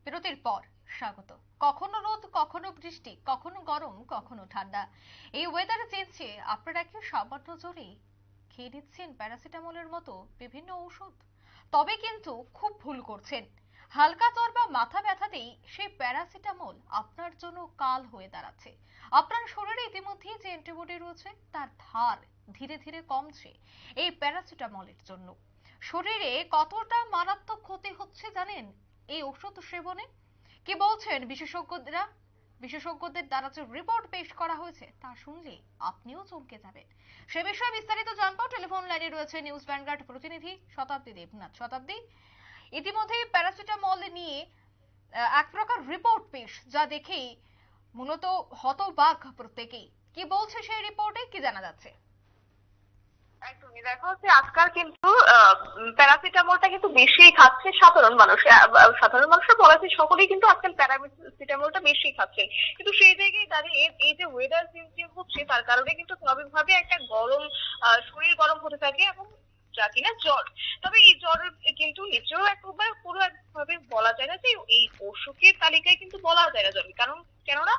বিরতির পর স্বাগত। কখনো রোদ, কখনো বৃষ্টি, কখনো গরম, কখনো ঠান্ডা। এই ওয়েদার চেঞ্জে আপনারা কি সামান্য জোরে খেয়ে নিচ্ছেন প্যারাসিটামলের মতো বিভিন্ন ঔষধ? তবে কিন্তু খুব ভুল করছেন। হালকা জ্বর বা মাথা ব্যথাতেই সেই প্যারাসিটামল আপনার জন্য কাল হয়ে দাঁড়াচ্ছে। আপনার শরীরে ইতিমধ্যেই যে অ্যান্টিবডি রয়েছে তার ধার ধীরে ধীরে কমছে এই প্যারাসিটামলের জন্য। শরীরে কতটা মারাত্মক ক্ষতি হচ্ছে জানেন এই ওষুধ সেবনে? কি বলছেন বিশেষজ্ঞরা? বিশেষজ্ঞদের দ্বারা যে রিপোর্ট পেশ করা হয়েছে তা শুনলে আপনিও চমকে যাবেন। সে বিষয়ে বিস্তারিত জানবো। টেলিফোন লাইনে রয়েছে নিউজ ভ্যানগার্ড প্রতিনিধি শতাব্দী দেবনাথ। শতাব্দী, ইতিমধ্যেই প্যারাসিটামল নিয়ে এক প্রকার রিপোর্ট পেশ, যা দেখেই মূলত হতবাক প্রত্যেকেই। কি বলছে সেই রিপোর্টে, কি জানা যাচ্ছে? একদমই, দেখা হচ্ছে আজকাল কিন্তু প্যারাসিটামলটা কিন্তু বেশি খাচ্ছে সাধারণ মানুষ। সাধারণ মানুষের বলা যায় সকলেই কিন্তু আজকাল প্যারাসিটামলটা বেশি খাচ্ছে। কিন্তু সেই জায়গায় দাঁড়িয়ে এই যে ওয়েদার চেঞ্জ হচ্ছে তার কারণে কিন্তু স্বাভাবিকভাবে একটা গরম, শরীর গরম হতে থাকে এবং যা কিনা জ্বর। তবে এই জ্বর কিন্তু নিজেও একবার পুরো একভাবে বলা যায় না যে এই অসুখের তালিকায় কিন্তু বলা যায় না জ্বর, কারণ কেননা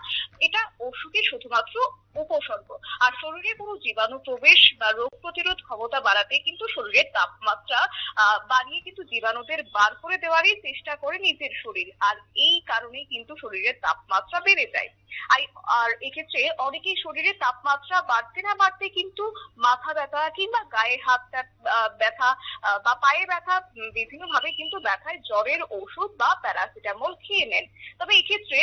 এটা অসুখের শুধুমাত্র উপসর্গ। আর শরীরে কোনো জীবাণু প্রবেশ বা রোগ প্রতিরোধ ক্ষমতা বাড়াতে কিন্তু শরীরের তাপমাত্রা বাড়িয়ে কিন্তু জীবাণুদের বার করে দেওয়ারই চেষ্টা করে নিজের শরীর। আর এই কারণেই কিন্তু শরীরের তাপমাত্রা বেড়ে যায়। আর এক্ষেত্রে অনেকেই শরীরের তাপমাত্রা বাড়তে না বাড়তে কিন্তু মাথা ব্যথা কিংবা গায়ে হাত ব্যথা বা পায়ে ব্যথা, বিভিন্ন ভাবে কিন্তু ব্যথায় জ্বরের ওষুধ বা প্যারাসিটামল খেয়ে নেন। তবে এক্ষেত্রে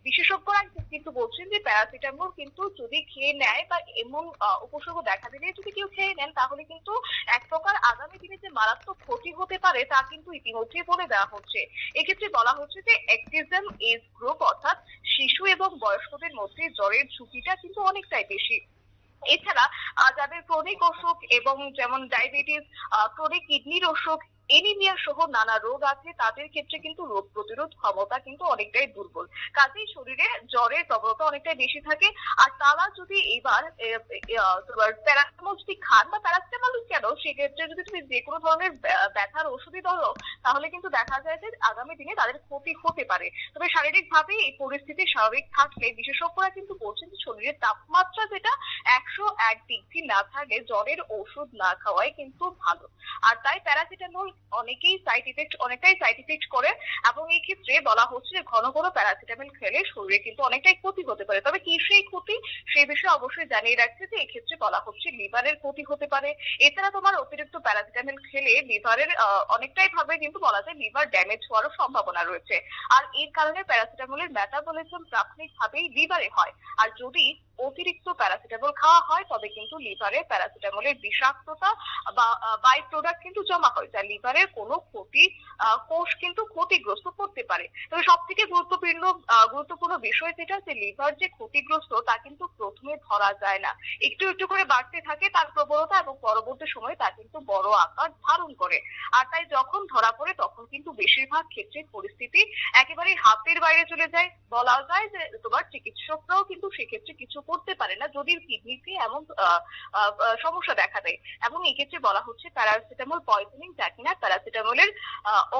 বিশেষজ্ঞরা কিন্তু বলছেন যে প্যারাসিটামল কিন্তু যদি খেয়ে নেয় বা এমন উপসর্গ দেখা দিলে যদি কেউ খেয়ে নেন, তাহলে কিন্তু এক প্রকার আগামী দিনে যে মারাত্মক ক্ষতি হতে পারে তা কিন্তু ইতিমধ্যে বলে দেওয়া হচ্ছে। এক্ষেত্রে বলা হচ্ছে যে অটিজম এজ গ্রুপ, অর্থাৎ শিশু এবং বয়স্কদের মধ্যে জ্বরের ঝুঁকিটা কিন্তু অনেকটাই বেশি। এছাড়া যাদের ক্রনিক অসুখ এবং যেমন ডায়াবেটিস, ক্রনিক কিডনির অসুখ, এনিমিয়া সহ নানা রোগ আছে, তাদের ক্ষেত্রে কিন্তু রোগ প্রতিরোধ ক্ষমতা কিন্তু অনেকটাই দুর্বল। কাজেই শরীরে জ্বরের প্রবণতা অনেকটাই বেশি থাকে। আর তারা যদি এবার তোমার প্যারাসিটামল যদি খান, বা প্যারাসিটামল কেন, সেক্ষেত্রে যদি তুমি যে কোনো ধরনের ব্যথার ওষুধই ধরো, তাহলে কিন্তু দেখা যায় যে আগামী দিনে তাদের ক্ষতি হতে পারে। তবে শারীরিক ভাবে এই পরিস্থিতি স্বাভাবিক থাকলে বিশেষজ্ঞরা কিন্তু বলছেন যে শরীরের তাপমাত্রা যেটা 101 ডিগ্রি না থাকলে জ্বরের ওষুধ না খাওয়াই কিন্তু ভালো। আর তাই প্যারাসিটামল অনেকটাই সাইড ইফেক্ট করে, এবং এই ক্ষেত্রে বলা হচ্ছে যে ঘন ঘন প্যারাসিটামল খেলে শরীরে কিন্তু অনেকটাই ক্ষতি হতে পারে। তবে কি সেই ক্ষতি, সেই বিষয়ে অবশ্যই জানিয়ে রাখছে যে এক্ষেত্রে বলা হচ্ছে লিভারের ক্ষতি হতে পারে। এছাড়া তোমার অতিরিক্ত প্যারাসিটামল খেলে লিভারের অনেকটাই ভাবে কিন্তু বলা যায় লিভার ড্যামেজ হওয়ারও সম্ভাবনা রয়েছে। আর এর কারণে প্যারাসিটামলের মেটাবলিজম প্রাথমিকভাবেই লিভারে হয়। আর যদি অতিরিক্ত প্যারাসিটামল খাওয়া হয় তবে কিন্তু লিভারে প্যারাসিটামলের বিষাক্ততা বা বাই প্রোডাক্ট কিন্তু জমা হয়, যা লিভারের কোনো কোষ কিন্তু ক্ষতিগ্রস্ত করতে পারে। তবে সব থেকে গুরুত্বপূর্ণ বিষয় যেটা, যে লিভার যে ক্ষতিগ্রস্ত তা কিন্তু প্রথমে ধরা যায় না, একটু একটু করে বাড়তে থাকে তার প্রবণতা, এবং পরবর্তী সময়ে তা কিন্তু বড় আকার ধারণ করে। আর তাই যখন ধরা পড়ে তখন কিন্তু বেশিরভাগ ক্ষেত্রে পরিস্থিতি একেবারে হাতের বাইরে চলে যায়। বলা যায় যে তোমার চিকিৎসকরাও কিন্তু সেক্ষেত্রে কিছু করতে পারে না যদি কিডনিতে এমন সমস্যা দেখা দেয়। এবং এক্ষেত্রে বলা হচ্ছে প্যারাসিটামল পয়জনিং, যা কিনা প্যারাসিটামলের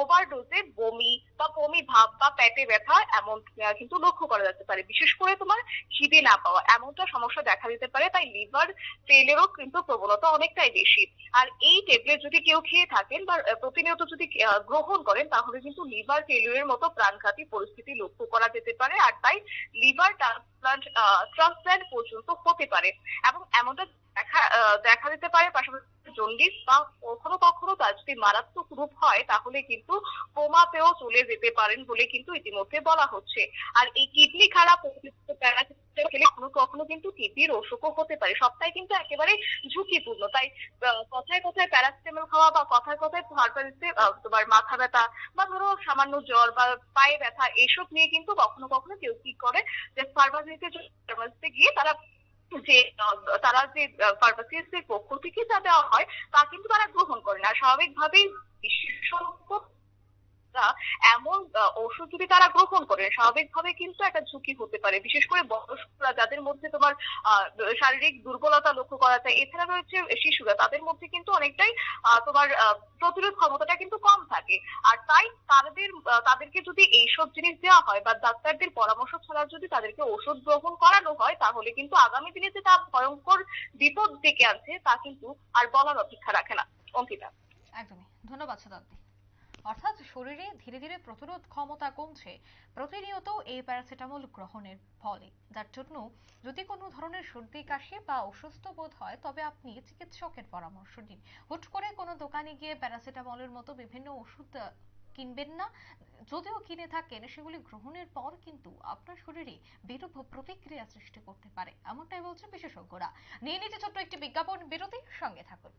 ওভারডোজে বমি বা বমি ভাব বা পেটে ব্যথা এমন কিন্তু লক্ষ্য করা যেতে পারে। বিশেষ করে তোমার খিদে না পাওয়া এমনটা সমস্যা দেখা দিতে পারে। তাই লিভার ফেলেরও কিন্তু প্রবণতা অনেকটাই বেশি। আর এই ট্যাবলেট যদি কেউ খেয়ে থাকেন বা প্রতিনিয়ত যদি গ্রহণ করেন, তাহলে কিন্তু লিভার ফেলিওরের মতো প্রাণঘাতী পরিস্থিতি লক্ষ্য করা যেতে পারে। আর তাই লিভার ট্রান্সপ্লান্ট পর্যন্ত হতে পারে। এবং এমনটা দেখা দিতে পারে। পাশাপাশি জন্ডিস বা কখনো কখনো তার যদি মারাত্মক রূপ হয় তাহলে কিন্তু কোমাতেও চলে যেতে পারেন বলে কিন্তু ইতিমধ্যে বলা হচ্ছে। আর এই কিডনি খারাপ খেলে কখনো কখনো কিন্তু কিডনির অসুখও হতে পারে। সবটাই কিন্তু একেবারে ঝুঁকিপূর্ণ। তাই কথায় কথায় প্যারাসিটামল খাওয়া বা কথায় কথায় তোমার মাথা ব্যথা বা ধরো সামান্য জ্বর বা পায়ে ব্যথা, এসব নিয়ে কিন্তু কখনো কখনো কেউ কি করে যে ফার্মাসিতে গিয়ে তারা যে ফার্মাসিস্টের পক্ষ থেকে যা দেওয়া হয় তা কিন্তু তারা গ্রহণ করে না। স্বাভাবিকভাবেই বিশেষজ্ঞ এমন ওষুধ যদি তারা গ্রহণ করে, স্বাভাবিকভাবে কিন্তু একটা ঝুঁকি হতে পারে, বিশেষ করে বয়স্করা যাদের মধ্যে তোমার আহ, শারীরিক দুর্বলতা লক্ষ্য করা যায়। এছাড়া রয়েছে শিশুরা, তাদের মধ্যে কিন্তু অনেকটাই তোমার প্রতিরোধ ক্ষমতাটা কিন্তু কম থাকে। আর তাই তাদেরকে যদি এইসব জিনিস দেওয়া হয় বা ডাক্তারদের পরামর্শ ছাড়া যদি তাদেরকে ওষুধ গ্রহণ করানো হয়, তাহলে কিন্তু আগামী দিনে যে তা ভয়ঙ্কর বিপদ ডেকে আনছে তা কিন্তু আর বলার অপেক্ষা রাখে না। অঙ্কিতা। একদমই, ধন্যবাদ শতাব্দী। অর্থাৎ শরীরে ধীরে ধীরে প্রতিরোধ ক্ষমতা কমছে প্রতিনিয়ত এই প্যারাসিটামল গ্রহণের ফলে, যার জন্য যদি কোনো ধরনের সর্দি কাশি বা অসুস্থ বোধ হয় তবে আপনি চিকিৎসকের পরামর্শ নিন। হুট করে কোনো দোকানে গিয়ে প্যারাসিটামলের মতো বিভিন্ন ওষুধ কিনবেন না। যদিও কিনে থাকেন, সেগুলি গ্রহণের পর কিন্তু আপনার শরীরে বিরূপ প্রতিক্রিয়া সৃষ্টি করতে পারে, এমনটাই বলছে বিশেষজ্ঞরা। নিয়ে নিতে ছোট্ট একটি বিজ্ঞাপন বিরতি, সঙ্গে থাকুন।